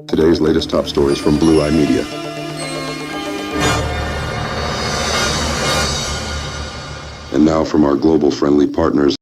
Today's latest top stories from Blue Eye Media. And now from our global friendly partners.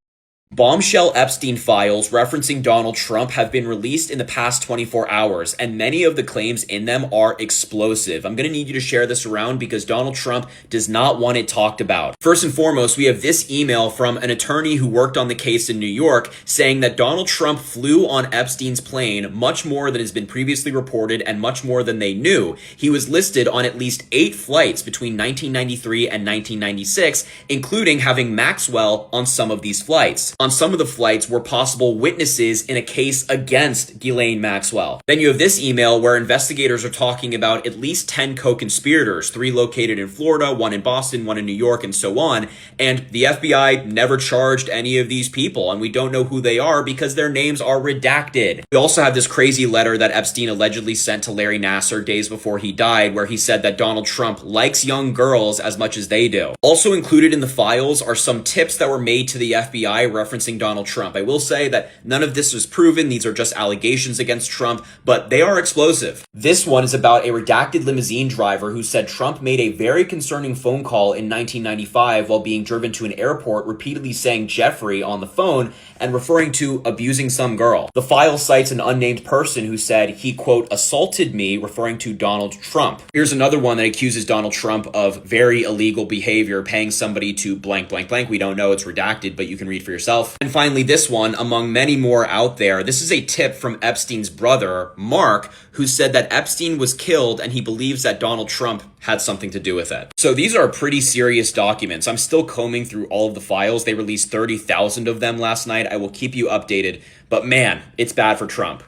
Bombshell Epstein Files referencing Donald Trump have been released in the past 24 hours, and many of the claims in them are explosive. I'm going to need you to share this around because Donald Trump does not want it talked about. First and foremost, we have this email from an attorney who worked on the case in New York saying that Donald Trump flew on Epstein's plane much more than has been previously reported and much more than they knew. He was listed on at least 8 flights between 1993 and 1996, including having Maxwell on some of these flights. On some of the flights were possible witnesses in a case against Ghislaine Maxwell. Then you have this email where investigators are talking about at least 10 co-conspirators, 3 located in Florida, 1 in Boston, 1 in New York, and so on. And the FBI never charged any of these people, and we don't know who they are because their names are redacted. We also have this crazy letter that Epstein allegedly sent to Larry Nassar days before he died, where he said that Donald Trump likes young girls as much as they do. Also included in the files are some tips that were made to the FBI referencing Donald Trump. I will say that none of this was proven. These are just allegations against Trump, but they are explosive. This one is about a redacted limousine driver who said Trump made a very concerning phone call in 1995 while being driven to an airport, repeatedly saying Jeffrey on the phone and referring to abusing some girl. The file cites an unnamed person who said he, quote, assaulted me, referring to Donald Trump. Here's another one that accuses Donald Trump of very illegal behavior, paying somebody to blank, blank, blank. We don't know, it's redacted, but you can read for yourself. And finally, this one, among many more out there, this is a tip from Epstein's brother, Mark, who said that Epstein was killed and he believes that Donald Trump had something to do with it. So these are pretty serious documents. I'm still combing through all of the files. They released 30,000 of them last night. I will keep you updated, but man, it's bad for Trump.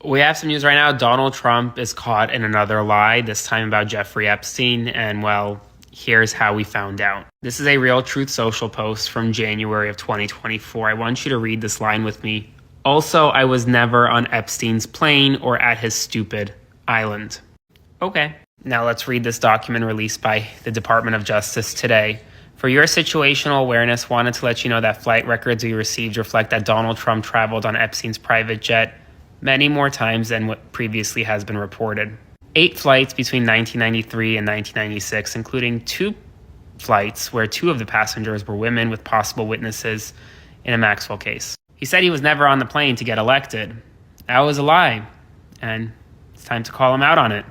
We have some news right now. Donald Trump is caught in another lie, this time about Jeffrey Epstein, and well, here's how we found out. This is a Real Truth Social post from January of 2024. I want you to read this line with me. Also, I was never on Epstein's plane or at his stupid island. Okay. Now let's read this document released by the Department of Justice today. For your situational awareness, wanted to let you know that flight records we received reflect that Donald Trump traveled on Epstein's private jet many more times than what previously has been reported. 8 flights between 1993 and 1996, including 2 flights where 2 of the passengers were women with possible witnesses in a Maxwell case. He said he was never on the plane to get elected. That was a lie, and it's time to call him out on it.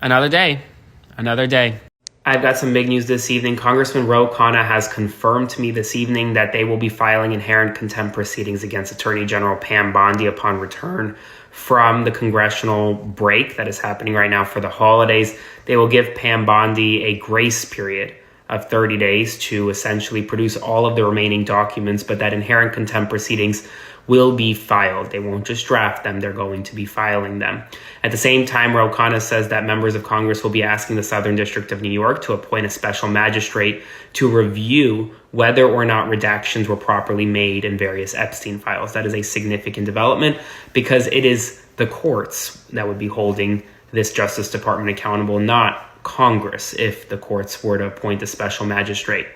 Another day. I've got some big news this evening. Congressman Ro Khanna has confirmed to me this evening that they will be filing inherent contempt proceedings against Attorney General Pam Bondi upon return from the congressional break that is happening right now for the holidays. They will give Pam Bondi a grace period of 30 days to essentially produce all of the remaining documents, but that inherent contempt proceedings will be filed. They won't just draft them, they're going to be filing them. At the same time, Ro Khanna says that members of Congress will be asking the Southern District of New York to appoint a special magistrate to review whether or not redactions were properly made in various Epstein files. That is a significant development because it is the courts that would be holding this Justice Department accountable, not Congress, if the courts were to appoint a special magistrate.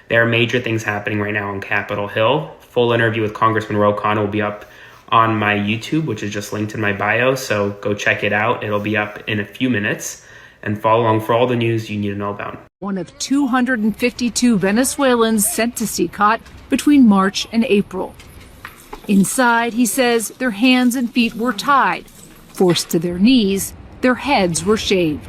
There are major things happening right now on Capitol Hill. Full interview with Congressman Ro Khanna will be up on my YouTube, which is just linked in my bio, so go check it out. It'll be up in a few minutes, and follow along for all the news you need to know about. One of 252 Venezuelans sent to CECOT between March and April. Inside, he says, their hands and feet were tied, forced to their knees, their heads were shaved.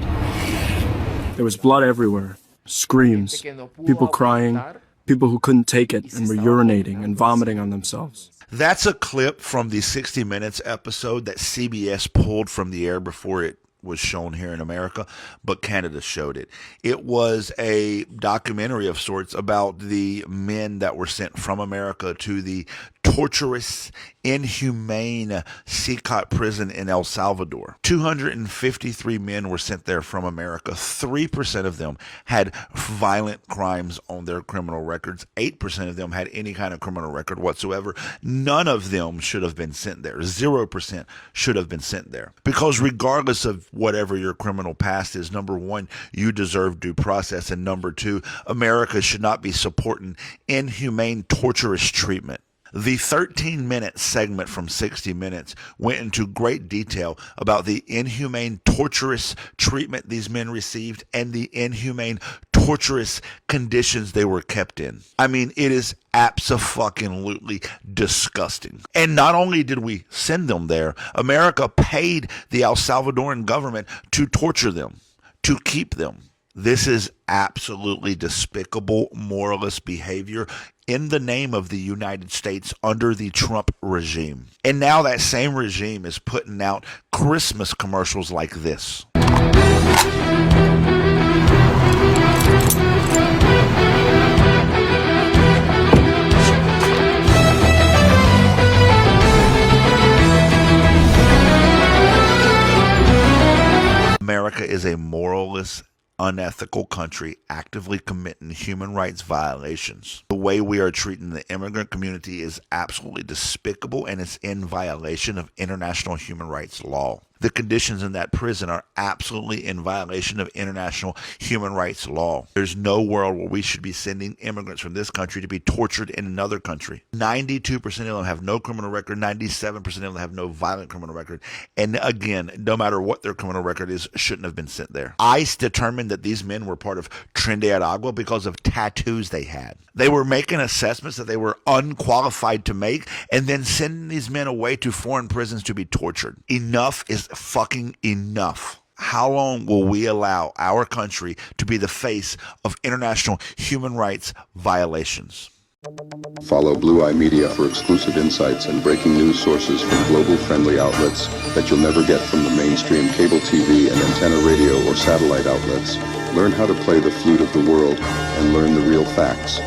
There was blood everywhere, screams, people crying, people who couldn't take it and were urinating and vomiting on themselves. That's a clip from the 60 Minutes episode that CBS pulled from the air before it was shown here in America, but Canada showed it. It was a documentary of sorts about the men that were sent from America to the torturous, inhumane CECOT prison in El Salvador. 253 men were sent there from America. 3% of them had violent crimes on their criminal records. 8% of them had any kind of criminal record whatsoever. None of them should have been sent there. 0% should have been sent there. Because regardless of whatever your criminal past is, number one, you deserve due process, and number two, America should not be supporting inhumane, torturous treatment. The 13-minute segment from 60 Minutes went into great detail about the inhumane, torturous treatment these men received and the inhumane, torturous conditions they were kept in. I mean, it is abso-fucking-lutely disgusting. And not only did we send them there, America paid the El Salvadoran government to torture them, to keep them. This is absolutely despicable, moralist behavior in the name of the United States under the Trump regime. And now that same regime is putting out Christmas commercials like this. America is a moralist, unethical country actively committing human rights violations. The way we are treating the immigrant community is absolutely despicable, and it's in violation of international human rights law. The conditions in that prison are absolutely in violation of international human rights law. There's no world where we should be sending immigrants from this country to be tortured in another country. 92% of them have no criminal record. 97% of them have no violent criminal record. And again, no matter what their criminal record is, shouldn't have been sent there. ICE determined that these men were part of Trinidad Agua because of tattoos they had. They were making assessments that they were unqualified to make and then sending these men away to foreign prisons to be tortured. Enough is fucking enough. How long will we allow our country to be the face of international human rights violations? Follow Blue Eye Media for exclusive insights and breaking news sources from global-friendly outlets that you'll never get from the mainstream cable TV and antenna radio or satellite outlets. Learn how to play the flute of the world and learn the real facts.